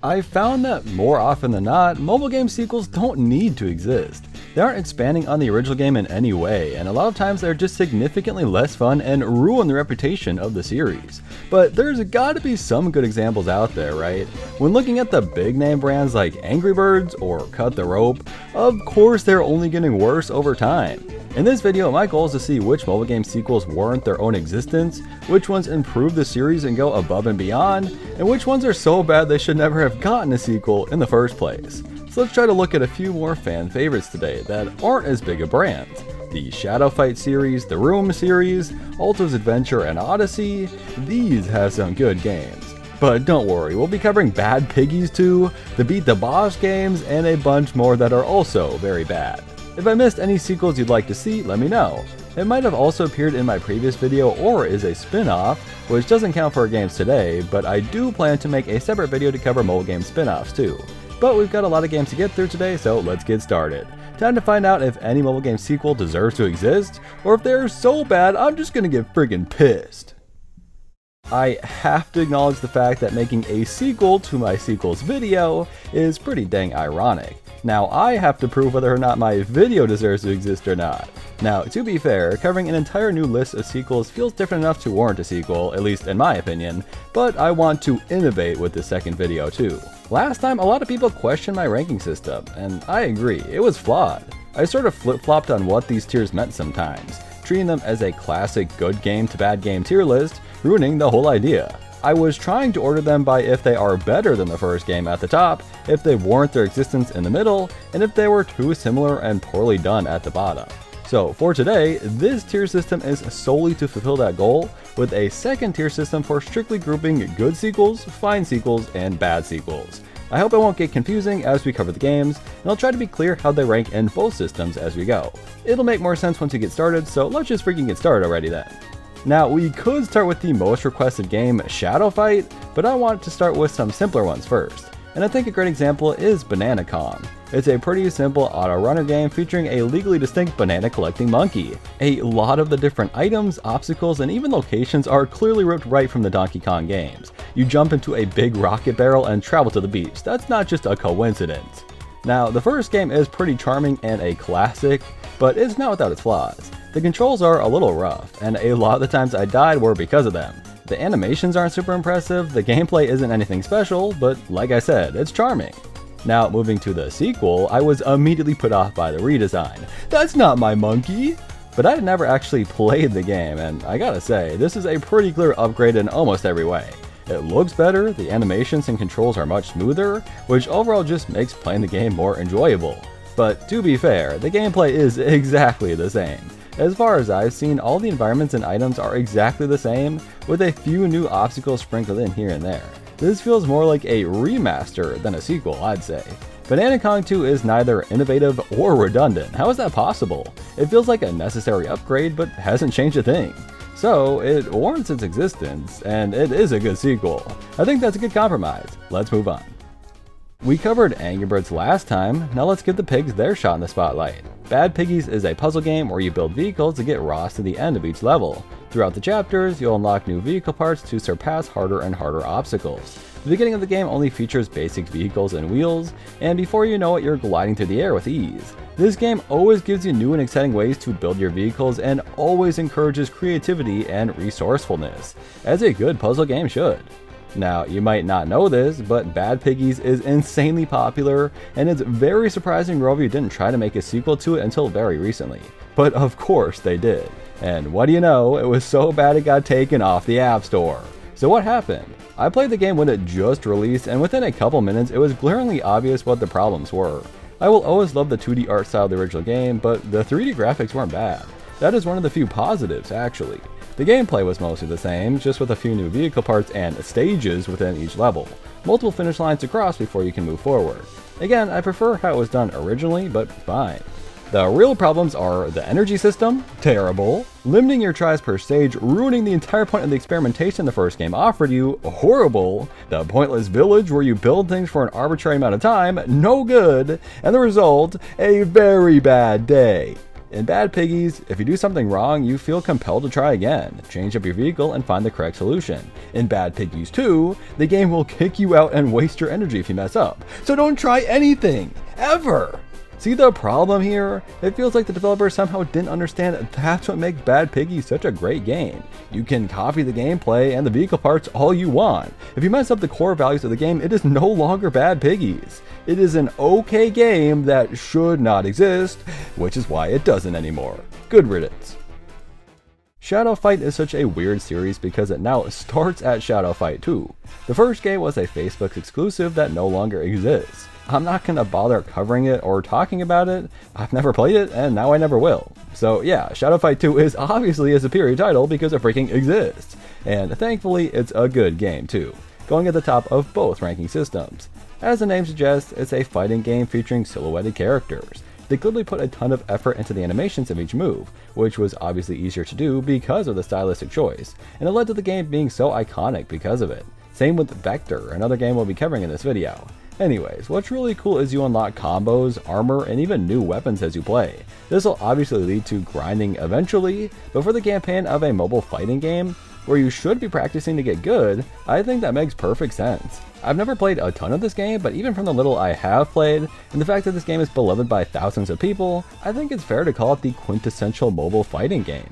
I found that more often than not, mobile game sequels don't need to exist. They aren't expanding on the original game in any way, and a lot of times they're just significantly less fun and ruin the reputation of the series. But there's gotta be some good examples out there, right? When looking at the big name brands like Angry Birds or Cut the Rope, of course they're only getting worse over time. In this video, my goal is to see which mobile game sequels warrant their own existence, which ones improve the series and go above and beyond, and which ones are so bad they should never have gotten a sequel in the first place. So let's try to look at a few more fan favorites today that aren't as big of brands. The Shadow Fight series, the Room series, Alto's Adventure and Odyssey, these have some good games. But don't worry, we'll be covering bad Piggies too, the Beat the Boss games, and a bunch more that are also very bad. If I missed any sequels you'd like to see, let me know. It might have also appeared in my previous video or is a spin-off, which doesn't count for our games today, but I do plan to make a separate video to cover mobile game spin-offs too. But we've got a lot of games to get through today, so let's get started. Time to find out if any mobile game sequel deserves to exist, or if they're so bad I'm just gonna get friggin' pissed. I have to acknowledge the fact that making a sequel to my sequels video is pretty dang ironic. Now I have to prove whether or not my video deserves to exist or not. Now, to be fair, covering an entire new list of sequels feels different enough to warrant a sequel, at least in my opinion, but I want to innovate with the second video too. Last time, a lot of people questioned my ranking system, and I agree, it was flawed. I sort of flip-flopped on what these tiers meant sometimes, treating them as a classic good game to bad game tier list, ruining the whole idea. I was trying to order them by if they are better than the first game at the top, if they warrant their existence in the middle, and if they were too similar and poorly done at the bottom. So for today, this tier system is solely to fulfill that goal, with a second tier system for strictly grouping good sequels, fine sequels, and bad sequels. I hope it won't get confusing as we cover the games, and I'll try to be clear how they rank in both systems as we go. It'll make more sense once we get started, so let's just freaking get started already then. Now, we could start with the most requested game, Shadow Fight, but I want to start with some simpler ones first. And I think a great example is Banana Kong. It's a pretty simple auto-runner game featuring a legally distinct banana collecting monkey. A lot of the different items, obstacles, and even locations are clearly ripped right from the Donkey Kong games. You jump into a big rocket barrel and travel to the beach. That's not just a coincidence. Now, the first game is pretty charming and a classic, but it's not without its flaws. The controls are a little rough, and a lot of the times I died were because of them. The animations aren't super impressive, the gameplay isn't anything special, but like I said, it's charming. Now, moving to the sequel, I was immediately put off by the redesign. That's not my monkey! But I had never actually played the game, and I gotta say, this is a pretty clear upgrade in almost every way. It looks better, the animations and controls are much smoother, which overall just makes playing the game more enjoyable. But to be fair, the gameplay is exactly the same. As far as I've seen, all the environments and items are exactly the same, with a few new obstacles sprinkled in here and there. This feels more like a remaster than a sequel, I'd say. Banana Kong 2 is neither innovative or redundant. How is that possible? It feels like a necessary upgrade, but hasn't changed a thing. So, it warrants its existence, and it is a good sequel. I think that's a good compromise. Let's move on. We covered Angry Birds last time, now let's give the pigs their shot in the spotlight. Bad Piggies is a puzzle game where you build vehicles to get Ross to the end of each level. Throughout the chapters, you'll unlock new vehicle parts to surpass harder and harder obstacles. The beginning of the game only features basic vehicles and wheels, and before you know it, you're gliding through the air with ease. This game always gives you new and exciting ways to build your vehicles and always encourages creativity and resourcefulness, as a good puzzle game should. Now, you might not know this, but Bad Piggies is insanely popular, and it's very surprising Rovio didn't try to make a sequel to it until very recently. But of course they did. And what do you know, it was so bad it got taken off the App Store. So what happened? I played the game when it just released, and within a couple minutes it was glaringly obvious what the problems were. I will always love the 2D art style of the original game, but the 3D graphics weren't bad. That is one of the few positives, actually. The gameplay was mostly the same, just with a few new vehicle parts and stages within each level. Multiple finish lines to cross before you can move forward. Again, I prefer how it was done originally, but fine. The real problems are the energy system, terrible, limiting your tries per stage, ruining the entire point of the experimentation the first game offered you, horrible, the pointless village where you build things for an arbitrary amount of time, no good, and the result, a very bad day. In Bad Piggies, if you do something wrong, you feel compelled to try again, change up your vehicle, and find the correct solution. In Bad Piggies 2, the game will kick you out and waste your energy if you mess up. So don't try anything, ever! See the problem here? It feels like the developers somehow didn't understand that's what makes Bad Piggies such a great game. You can copy the gameplay and the vehicle parts all you want. If you mess up the core values of the game, it is no longer Bad Piggies. It is an okay game that should not exist, which is why it doesn't anymore. Good riddance. Shadow Fight is such a weird series because it now starts at Shadow Fight 2. The first game was a Facebook exclusive that no longer exists. I'm not gonna bother covering it or talking about it. I've never played it, and now I never will. So yeah, Shadow Fight 2 is obviously a superior title because it freaking exists. And thankfully, it's a good game too, going at the top of both ranking systems. As the name suggests, it's a fighting game featuring silhouetted characters. They clearly put a ton of effort into the animations of each move, which was obviously easier to do because of the stylistic choice, and it led to the game being so iconic because of it. Same with Vector, another game we'll be covering in this video. Anyways, what's really cool is you unlock combos, armor, and even new weapons as you play. This will obviously lead to grinding eventually, but for the campaign of a mobile fighting game, where you should be practicing to get good, I think that makes perfect sense. I've never played a ton of this game, but even from the little I have played, and the fact that this game is beloved by thousands of people, I think it's fair to call it the quintessential mobile fighting game.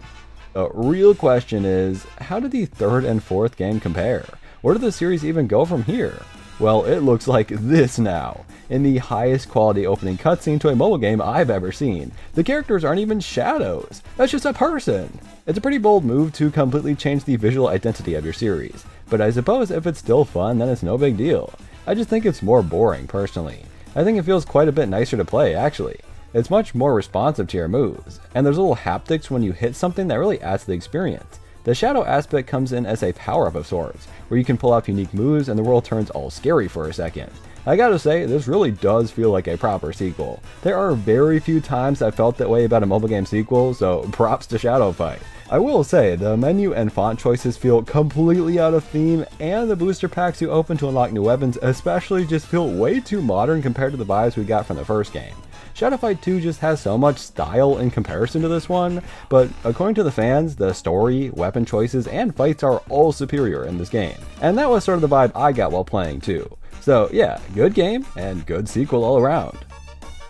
The real question is, how did the third and fourth game compare? Where did the series even go from here? Well, it looks like this now, in the highest quality opening cutscene to a mobile game I've ever seen. The characters aren't even shadows, that's just a person! It's a pretty bold move to completely change the visual identity of your series, but I suppose if it's still fun, then it's no big deal. I just think it's more boring, personally. I think it feels quite a bit nicer to play, actually. It's much more responsive to your moves, and there's little haptics when you hit something that really adds to the experience. The shadow aspect comes in as a power-up of sorts, where you can pull off unique moves and the world turns all scary for a second. I gotta say, this really does feel like a proper sequel. There are very few times I felt that way about a mobile game sequel, so props to Shadow Fight. I will say, the menu and font choices feel completely out of theme, and the booster packs you open to unlock new weapons especially just feel way too modern compared to the vibes we got from the first game. Shadow Fight 2 just has so much style in comparison to this one, but according to the fans, the story, weapon choices, and fights are all superior in this game. And that was sort of the vibe I got while playing too. So yeah, good game, and good sequel all around.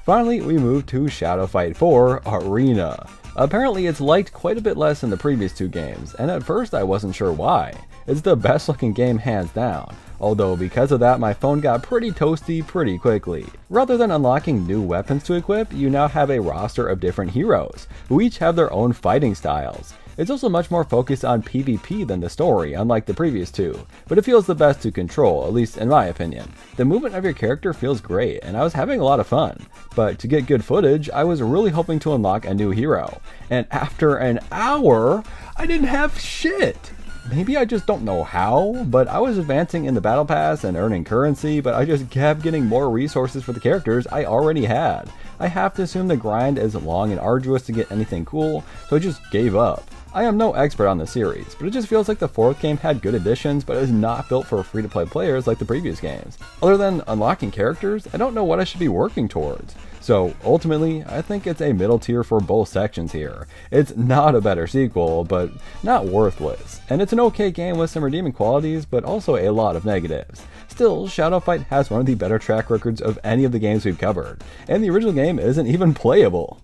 Finally, we move to Shadow Fight 4 Arena. Apparently it's liked quite a bit less than the previous two games, and at first I wasn't sure why. It's the best looking game hands down, although because of that my phone got pretty toasty pretty quickly. Rather than unlocking new weapons to equip, you now have a roster of different heroes, who each have their own fighting styles. It's also much more focused on PvP than the story, unlike the previous two, but it feels the best to control, at least in my opinion. The movement of your character feels great, and I was having a lot of fun. But to get good footage, I was really hoping to unlock a new hero. And after an hour, I didn't have shit! Maybe I just don't know how, but I was advancing in the battle pass and earning currency, but I just kept getting more resources for the characters I already had. I have to assume the grind is long and arduous to get anything cool, so I just gave up. I am no expert on the series, but it just feels like the fourth game had good additions, but is not built for free-to-play players like the previous games. Other than unlocking characters, I don't know what I should be working towards. So ultimately, I think it's a middle tier for both sections here. It's not a better sequel, but not worthless. And it's an okay game with some redeeming qualities, but also a lot of negatives. Still, Shadow Fight has one of the better track records of any of the games we've covered, and the original game isn't even playable.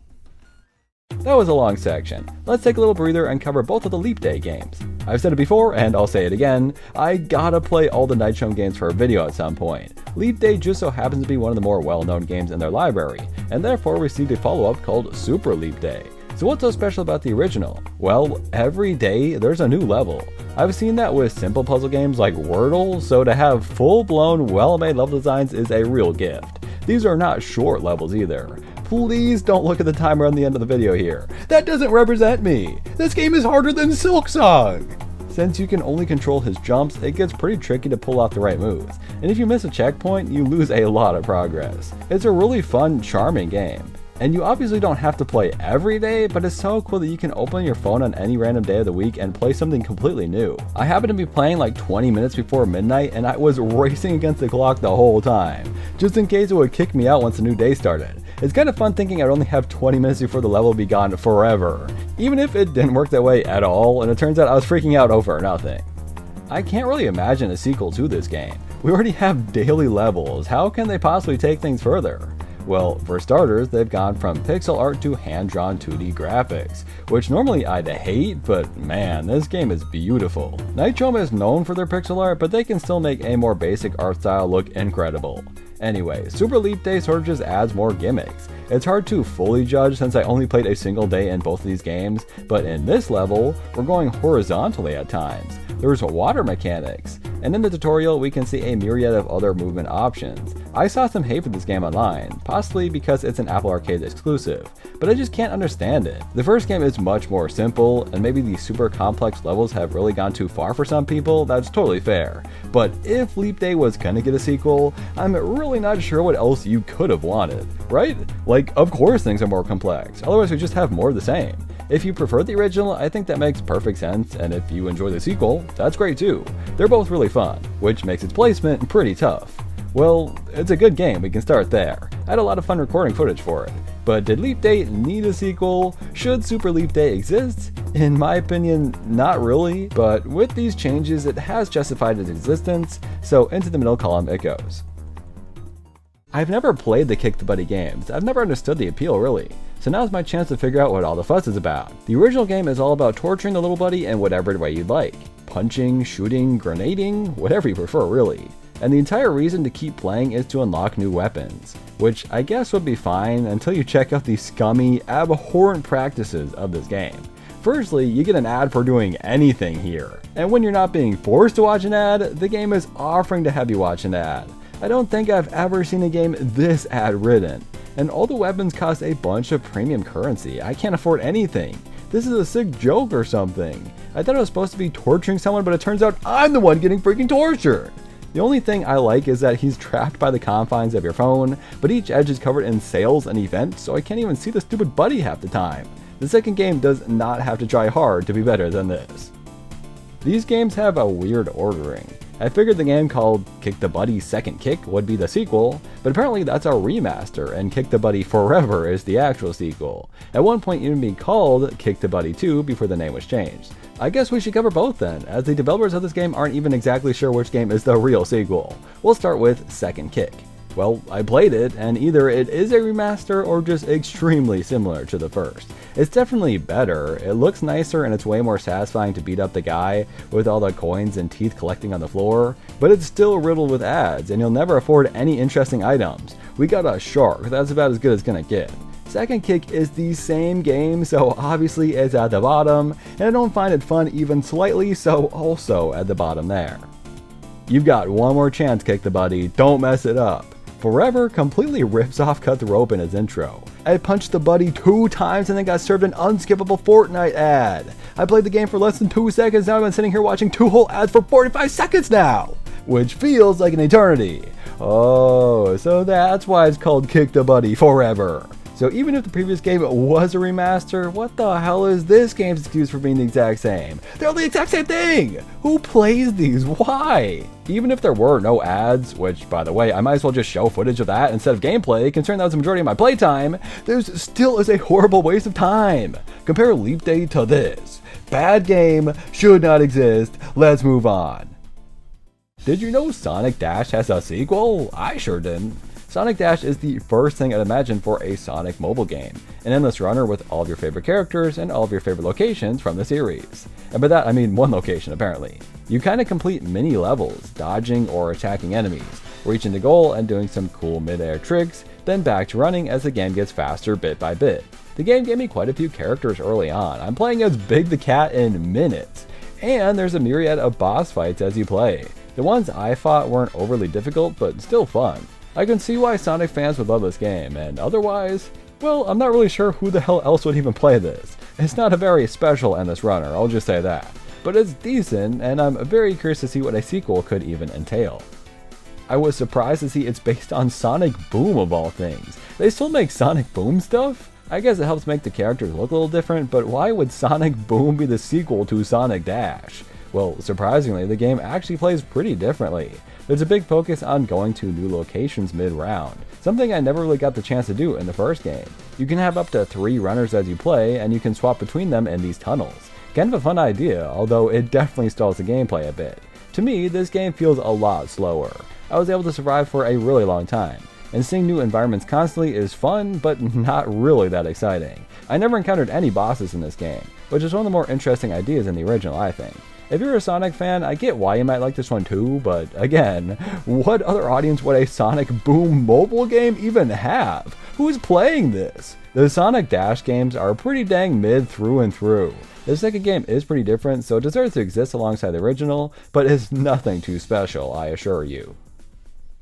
That was a long section. Let's take a little breather and cover both of the Leap Day games. I've said it before, and I'll say it again, I gotta play all the Nightshone games for a video at some point. Leap Day just so happens to be one of the more well-known games in their library, and therefore received a follow-up called Super Leap Day. So what's so special about the original? Well, every day there's a new level. I've seen that with simple puzzle games like Wordle, so to have full-blown, well-made level designs is a real gift. These are not short levels either. Please don't look at the timer on the end of the video here. That doesn't represent me. This game is harder than Silksong. Since you can only control his jumps, it gets pretty tricky to pull off the right moves. And if you miss a checkpoint, you lose a lot of progress. It's a really fun, charming game. And you obviously don't have to play every day, but it's so cool that you can open your phone on any random day of the week and play something completely new. I happened to be playing like 20 minutes before midnight and I was racing against the clock the whole time, just in case it would kick me out once the new day started. It's kind of fun thinking I'd only have 20 minutes before the level would be gone forever, even if it didn't work that way at all, and it turns out I was freaking out over nothing. I can't really imagine a sequel to this game. We already have daily levels, how can they possibly take things further? Well, for starters, they've gone from pixel art to hand-drawn 2D graphics, which normally I'd hate, but man, this game is beautiful. Nitro is known for their pixel art, but they can still make a more basic art style look incredible. Anyway, Super Leap Day sort of just adds more gimmicks. It's hard to fully judge since I only played a single day in both of these games, but in this level, we're going horizontally at times. There's water mechanics, and in the tutorial we can see a myriad of other movement options. I saw some hate for this game online, possibly because it's an Apple Arcade exclusive, but I just can't understand it. The first game is much more simple, and maybe the super complex levels have really gone too far for some people, that's totally fair. But if Leap Day was gonna get a sequel, I'm really not sure what else you could have wanted, right? Like, of course things are more complex, otherwise we just have more of the same. If you prefer the original, I think that makes perfect sense, and if you enjoy the sequel, that's great too. They're both really fun, which makes its placement pretty tough. Well, it's a good game, we can start there. I had a lot of fun recording footage for it. But did Leap Day need a sequel? Should Super Leap Day exist? In my opinion, not really, but with these changes it has justified its existence, so into the middle column it goes. I've never played the Kick the Buddy games, I've never understood the appeal really, so now's my chance to figure out what all the fuss is about. The original game is all about torturing the little buddy in whatever way you'd like. Punching, shooting, grenading, whatever you prefer really. And the entire reason to keep playing is to unlock new weapons, which I guess would be fine until you check out the scummy, abhorrent practices of this game. Firstly, you get an ad for doing anything here, and when you're not being forced to watch an ad, the game is offering to have you watch an ad. I don't think I've ever seen a game this ad-ridden, and all the weapons cost a bunch of premium currency. I can't afford anything. This is a sick joke or something. I thought I was supposed to be torturing someone, but it turns out I'm the one getting freaking tortured. The only thing I like is that he's trapped by the confines of your phone, but each edge is covered in sales and events, so I can't even see the stupid buddy half the time. The second game does not have to try hard to be better than this. These games have a weird ordering. I figured the game called Kick the Buddy Second Kick would be the sequel, but apparently that's a remaster, and Kick the Buddy Forever is the actual sequel. At one point even being called Kick the Buddy 2 before the name was changed. I guess we should cover both then, as the developers of this game aren't even exactly sure which game is the real sequel. We'll start with Second Kick. Well, I played it, and either it is a remaster or just extremely similar to the first. It's definitely better, it looks nicer, and it's way more satisfying to beat up the guy with all the coins and teeth collecting on the floor, but it's still riddled with ads, and you'll never afford any interesting items. We got a shark, that's about as good as it's gonna get. Second Kick is the same game, so obviously it's at the bottom, and I don't find it fun even slightly, so also at the bottom there. You've got one more chance, Kick the Buddy, don't mess it up. Forever completely rips off Cut the Rope in his intro. I punched the buddy 2 times and then got served an unskippable Fortnite ad. I played the game for less than 2 seconds, now I've been sitting here watching 2 whole ads for 45 seconds now! Which feels like an eternity. Oh, so that's why it's called Kick the Buddy Forever. So even if the previous game was a remaster, what the hell is this game's excuse for being the exact same? They're the exact same thing! Who plays these? Why? Even if there were no ads, which by the way, I might as well just show footage of that instead of gameplay, considering that was the majority of my playtime, there's still is a horrible waste of time. Compare Leap Day to this. Bad game, should not exist, let's move on. Did you know Sonic Dash has a sequel? I sure didn't. Sonic Dash is the first thing I'd imagine for a Sonic mobile game, an endless runner with all of your favorite characters and all of your favorite locations from the series. And by that I mean one location apparently. You kinda complete mini levels, dodging or attacking enemies, reaching the goal and doing some cool mid-air tricks, then back to running as the game gets faster bit by bit. The game gave me quite a few characters early on. I'm playing as Big the Cat in minutes, and there's a myriad of boss fights as you play. The ones I fought weren't overly difficult, but still fun. I can see why Sonic fans would love this game, and otherwise, well, I'm not really sure who the hell else would even play this. It's not a very special endless runner, I'll just say that. But it's decent, and I'm very curious to see what a sequel could even entail. I was surprised to see it's based on Sonic Boom of all things. They still make Sonic Boom stuff? I guess it helps make the characters look a little different, but why would Sonic Boom be the sequel to Sonic Dash? Well, surprisingly, the game actually plays pretty differently. There's a big focus on going to new locations mid-round, something I never really got the chance to do in the first game. You can have up to 3 runners as you play, and you can swap between them in these tunnels. Kind of a fun idea, although it definitely stalls the gameplay a bit. To me, this game feels a lot slower. I was able to survive for a really long time, and seeing new environments constantly is fun, but not really that exciting. I never encountered any bosses in this game, which is one of the more interesting ideas in the original, I think. If you're a Sonic fan, I get why you might like this one too, but again, what other audience would a Sonic Boom mobile game even have? Who's playing this? The Sonic Dash games are pretty dang mid through and through. The second game is pretty different, so it deserves to exist alongside the original, but is nothing too special, I assure you.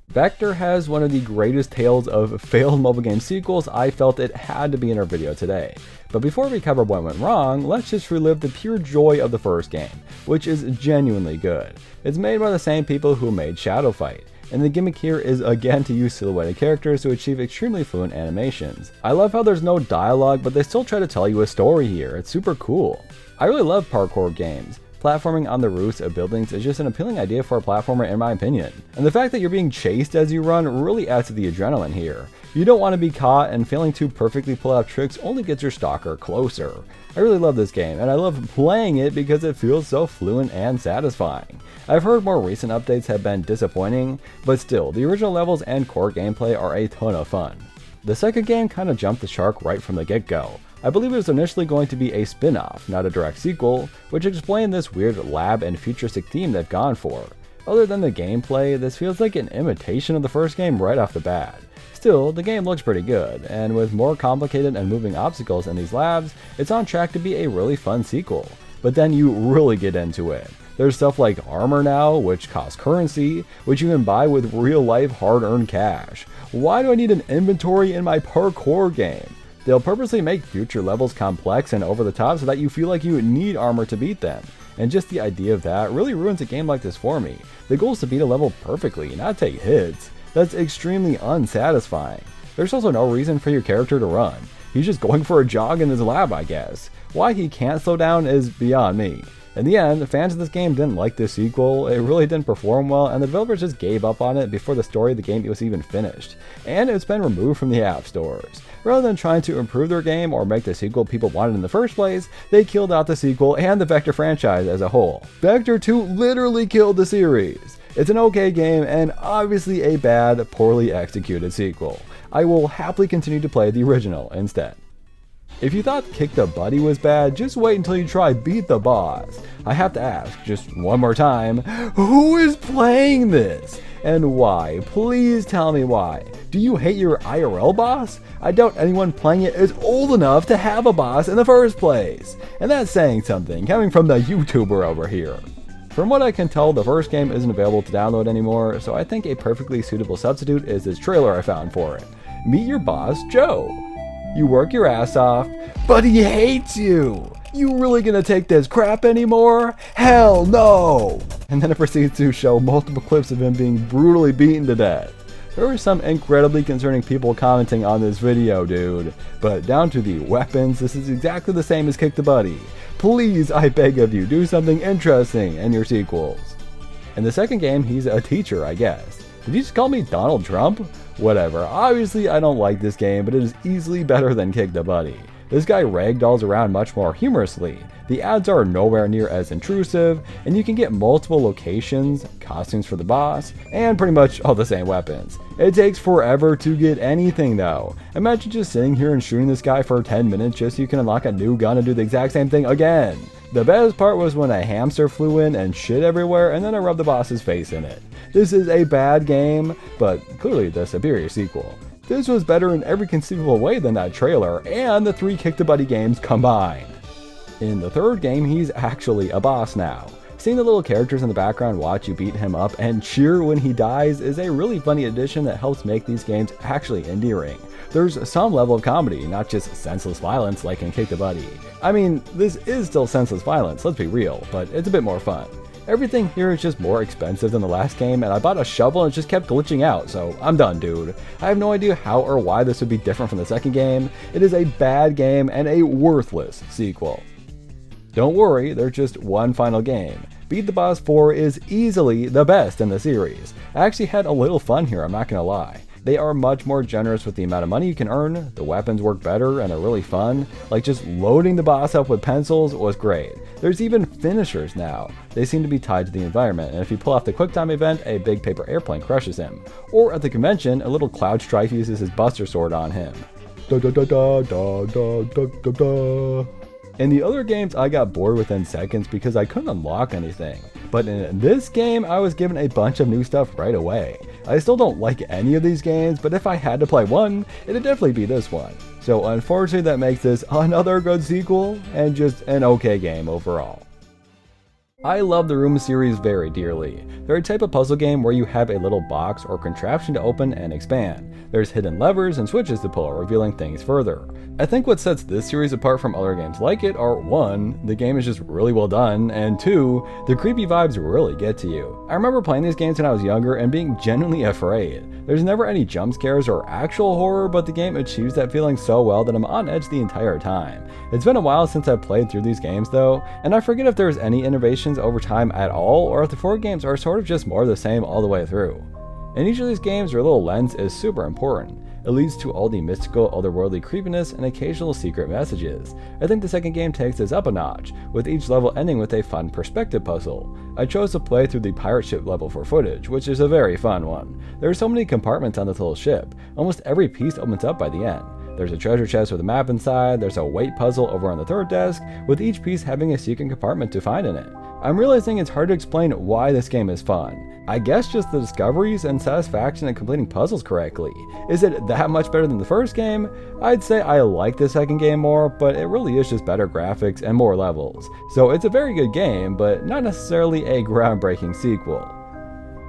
Vector has one of the greatest tales of failed mobile game sequels. I felt it had to be in our video today. But before we cover what went wrong, let's just relive the pure joy of the first game, which is genuinely good. It's made by the same people who made Shadow Fight, and the gimmick here is again to use silhouetted characters to achieve extremely fluent animations. I love how there's no dialogue, but they still try to tell you a story here. It's super cool. I really love parkour games. Platforming on the roofs of buildings is just an appealing idea for a platformer in my opinion. And the fact that you're being chased as you run really adds to the adrenaline here. You don't want to be caught, and failing to perfectly pull out tricks only gets your stalker closer. I really love this game, and I love playing it because it feels so fluent and satisfying. I've heard more recent updates have been disappointing, but still, the original levels and core gameplay are a ton of fun. The second game kind of jumped the shark right from the get-go. I believe it was initially going to be a spin-off, not a direct sequel, which explained this weird lab and futuristic theme they've gone for. Other than the gameplay, this feels like an imitation of the first game right off the bat. Still, the game looks pretty good, and with more complicated and moving obstacles in these labs, it's on track to be a really fun sequel. But then you really get into it. There's stuff like armor now, which costs currency, which you can buy with real-life hard-earned cash. Why do I need an inventory in my parkour game? They'll purposely make future levels complex and over the top so that you feel like you need armor to beat them. And just the idea of that really ruins a game like this for me. The goal is to beat a level perfectly, not take hits. That's extremely unsatisfying. There's also no reason for your character to run. He's just going for a jog in his lab, I guess. Why he can't slow down is beyond me. In the end, the fans of this game didn't like this sequel, it really didn't perform well, and the developers just gave up on it before the story of the game was even finished. And it's been removed from the app stores. Rather than trying to improve their game or make the sequel people wanted in the first place, they killed out the sequel and the Vector franchise as a whole. Vector 2 literally killed the series. It's an okay game and obviously a bad, poorly executed sequel. I will happily continue to play the original instead. If you thought Kick the Buddy was bad, just wait until you try Beat the Boss. I have to ask, just one more time, who is playing this? And why? Please tell me why. Do you hate your IRL boss? I doubt anyone playing it is old enough to have a boss in the first place. And that's saying something, coming from the YouTuber over here. From what I can tell, the first game isn't available to download anymore, so I think a perfectly suitable substitute is this trailer I found for it. Meet your boss, Joe. You work your ass off, but he hates you! You really gonna take this crap anymore? Hell no! And then it proceeds to show multiple clips of him being brutally beaten to death. There were some incredibly concerning people commenting on this video, dude. But down to the weapons, this is exactly the same as Kick the Buddy. Please, I beg of you, do something interesting in your sequels. In the second game, he's a teacher, I guess. Did you just call me Donald Trump? Whatever, obviously I don't like this game, but it is easily better than Kick the Buddy. This guy ragdolls around much more humorously. The ads are nowhere near as intrusive, and you can get multiple locations, costumes for the boss, and pretty much all the same weapons. It takes forever to get anything though. Imagine just sitting here and shooting this guy for 10 minutes just so you can unlock a new gun and do the exact same thing again. The best part was when a hamster flew in and shit everywhere, and then I rubbed the boss's face in it. This is a bad game, but clearly the superior sequel. This was better in every conceivable way than that trailer, and the 3 Kick the Buddy games combined. In the third game, he's actually a boss now. Seeing the little characters in the background watch you beat him up and cheer when he dies is a really funny addition that helps make these games actually endearing. There's some level of comedy, not just senseless violence like in Kick the Buddy. I mean, this is still senseless violence, let's be real, but it's a bit more fun. Everything here is just more expensive than the last game, and I bought a shovel and it just kept glitching out, so I'm done, dude. I have no idea how or why this would be different from the second game. It is a bad game and a worthless sequel. Don't worry, there's just one final game. Beat the Boss 4 is easily the best in the series. I actually had a little fun here, I'm not gonna lie. They are much more generous with the amount of money you can earn, the weapons work better and are really fun, like just loading the boss up with pencils was great. There's even finishers now. They seem to be tied to the environment, and if you pull off the quick time event, a big paper airplane crushes him. Or at the convention, a little cloud strike uses his buster sword on him. Da da da da da da da da da. In the other games, I got bored within seconds because I couldn't unlock anything. But in this game, I was given a bunch of new stuff right away. I still don't like any of these games, but if I had to play one, it'd definitely be this one. So unfortunately, that makes this another good sequel, and just an okay game overall. I love the Room series very dearly. They're a type of puzzle game where you have a little box or contraption to open and expand. There's hidden levers and switches to pull, revealing things further. I think what sets this series apart from other games like it are 1, the game is just really well done, and 2, the creepy vibes really get to you. I remember playing these games when I was younger and being genuinely afraid. There's never any jump scares or actual horror, but the game achieves that feeling so well that I'm on edge the entire time. It's been a while since I've played through these games though, and I forget if there's any innovations over time at all, or if the 4 games are sort of just more of the same all the way through. In each of these games, your little lens is super important. It leads to all the mystical, otherworldly creepiness and occasional secret messages. I think the second game takes this up a notch, with each level ending with a fun perspective puzzle. I chose to play through the pirate ship level for footage, which is a very fun one. There are so many compartments on this little ship. Almost every piece opens up by the end. There's a treasure chest with a map inside, there's a weight puzzle over on the third desk, with each piece having a secret compartment to find in it. I'm realizing it's hard to explain why this game is fun. I guess just the discoveries and satisfaction in completing puzzles correctly. Is it that much better than the first game? I'd say I like the second game more, but it really is just better graphics and more levels. So it's a very good game, but not necessarily a groundbreaking sequel.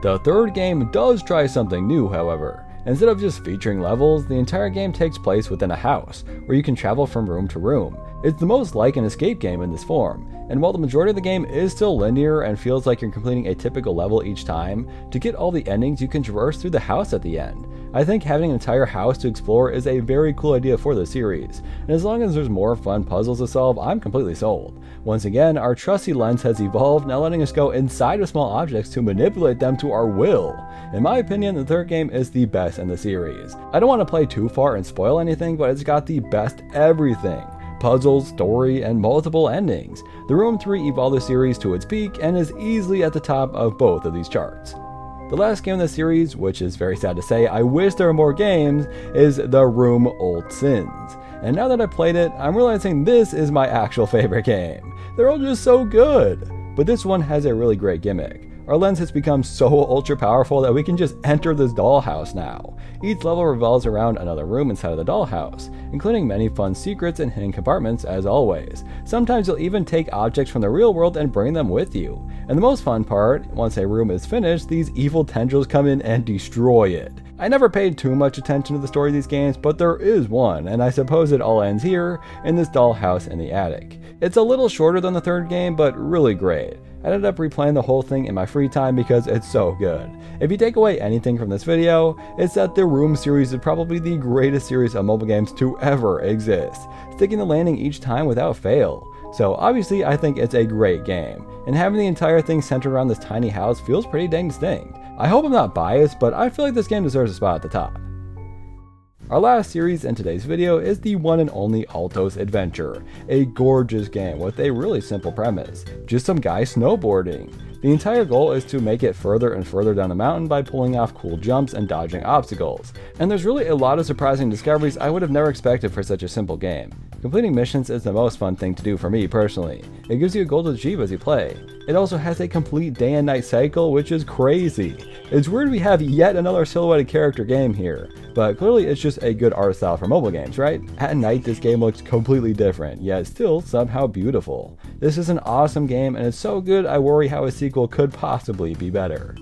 The third game does try something new, however. Instead of just featuring levels, the entire game takes place within a house, where you can travel from room to room. It's the most like an escape game in this form, and while the majority of the game is still linear and feels like you're completing a typical level each time, to get all the endings you can traverse through the house at the end. I think having an entire house to explore is a very cool idea for the series, and as long as there's more fun puzzles to solve, I'm completely sold. Once again, our trusty lens has evolved, now letting us go inside of small objects to manipulate them to our will. In my opinion, the third game is the best in the series. I don't want to play too far and spoil anything, but it's got the best everything. Puzzles, story, and multiple endings. The Room 3 evolved the series to its peak and is easily at the top of both of these charts. The last game in the series, which is very sad to say, I wish there were more games, is The Room Old Sins. And now that I've played it, I'm realizing this is my actual favorite game. They're all just so good. But this one has a really great gimmick. Our lens has become so ultra powerful that we can just enter this dollhouse now. Each level revolves around another room inside of the dollhouse, including many fun secrets and hidden compartments as always. Sometimes you'll even take objects from the real world and bring them with you. And the most fun part, once a room is finished, these evil tendrils come in and destroy it. I never paid too much attention to the story of these games, but there is one, and I suppose it all ends here, in this dollhouse in the attic. It's a little shorter than the third game, but really great. I ended up replaying the whole thing in my free time because it's so good. If you take away anything from this video, it's that the Room series is probably the greatest series of mobile games to ever exist, sticking the landing each time without fail. So obviously I think it's a great game, and having the entire thing centered around this tiny house feels pretty dang distinct. I hope I'm not biased, but I feel like this game deserves a spot at the top. Our last series in today's video is the one and only Alto's Adventure, a gorgeous game with a really simple premise, just some guy snowboarding. The entire goal is to make it further and further down the mountain by pulling off cool jumps and dodging obstacles, and there's really a lot of surprising discoveries I would have never expected for such a simple game. Completing missions is the most fun thing to do for me personally. It gives you a goal to achieve as you play. It also has a complete day and night cycle, which is crazy. It's weird we have yet another silhouetted character game here, but clearly it's just a good art style for mobile games, right? At night this game looks completely different, yet still somehow beautiful. This is an awesome game and it's so good I worry how a sequel could possibly be better.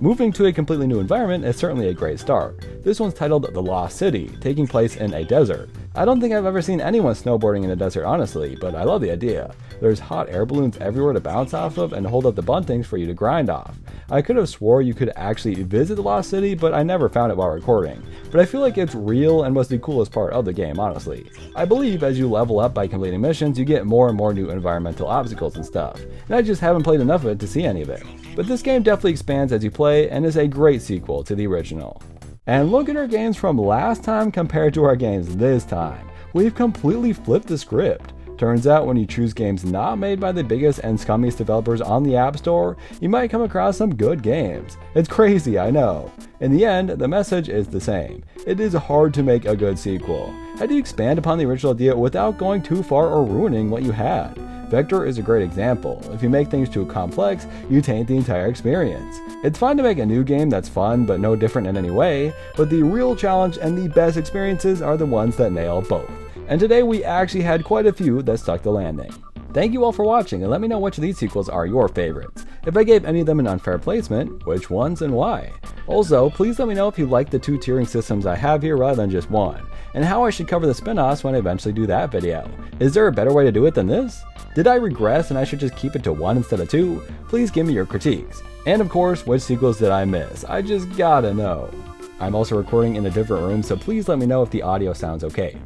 Moving to a completely new environment is certainly a great start. This one's titled The Lost City, taking place in a desert. I don't think I've ever seen anyone snowboarding in a desert honestly, but I love the idea. There's hot air balloons everywhere to bounce off of and hold up the buntings for you to grind off. I could have swore you could actually visit the Lost City, but I never found it while recording. But I feel like it's real and was the coolest part of the game, honestly. I believe as you level up by completing missions, you get more and more new environmental obstacles and stuff, and I just haven't played enough of it to see any of it. But this game definitely expands as you play and is a great sequel to the original. And look at our games from last time compared to our games this time. We've completely flipped the script. Turns out when you choose games not made by the biggest and scummiest developers on the App Store, you might come across some good games. It's crazy, I know. In the end, the message is the same. It is hard to make a good sequel. How do you expand upon the original idea without going too far or ruining what you had? Vector is a great example. If you make things too complex, you taint the entire experience. It's fine to make a new game that's fun but no different in any way, but the real challenge and the best experiences are the ones that nail both. And today we actually had quite a few that stuck the landing. Thank you all for watching, and let me know which of these sequels are your favorites. If I gave any of them an unfair placement, which ones and why? Also, please let me know if you like the 2 tiering systems I have here rather than just one, and how I should cover the spin-offs when I eventually do that video. Is there a better way to do it than this? Did I regress and I should just keep it to 1 instead of 2? Please give me your critiques. And of course, which sequels did I miss? I just gotta know. I'm also recording in a different room, so please let me know if the audio sounds okay.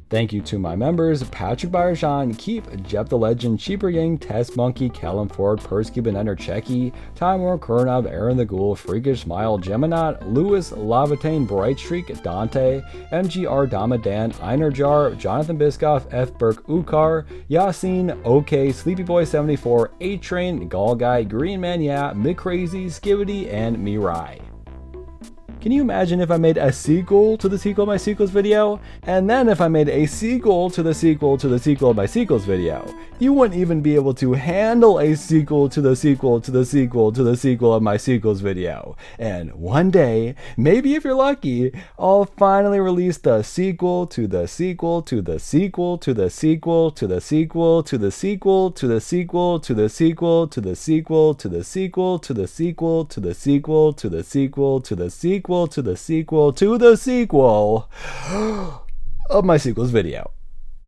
Thank you to my members, Patrick Bayerjan, Keep, Jep the Legend, Cheaper Yang, Test Monkey, Callum Ford, Persky Benender Checky, Timur, Kurnov, Aaron the Ghoul, Freakish Smile, Geminot, Lewis, Lavatane, Bright Streak, Dante, MGR Damadan, Einerjar, Jonathan Biscoff, F. Burke Ukar, Yasin, OK, Sleepy Boy 74, A-Train, Gall Guy, Green Man Yeah, McCrazy, Skivity, and Mirai. Can you imagine if I made a sequel to the sequel of my sequels video? And then if I made a sequel to the sequel to the sequel of my sequels video? You wouldn't even be able to handle a sequel to the sequel to the sequel to the sequel of my sequels video. And one day, maybe if you're lucky, I'll finally release the sequel to the sequel to the sequel to the sequel to the sequel to the sequel to the sequel to the sequel to the sequel to the sequel to the sequel to the sequel to the sequel to the sequel to the sequel to the sequel of my sequels video.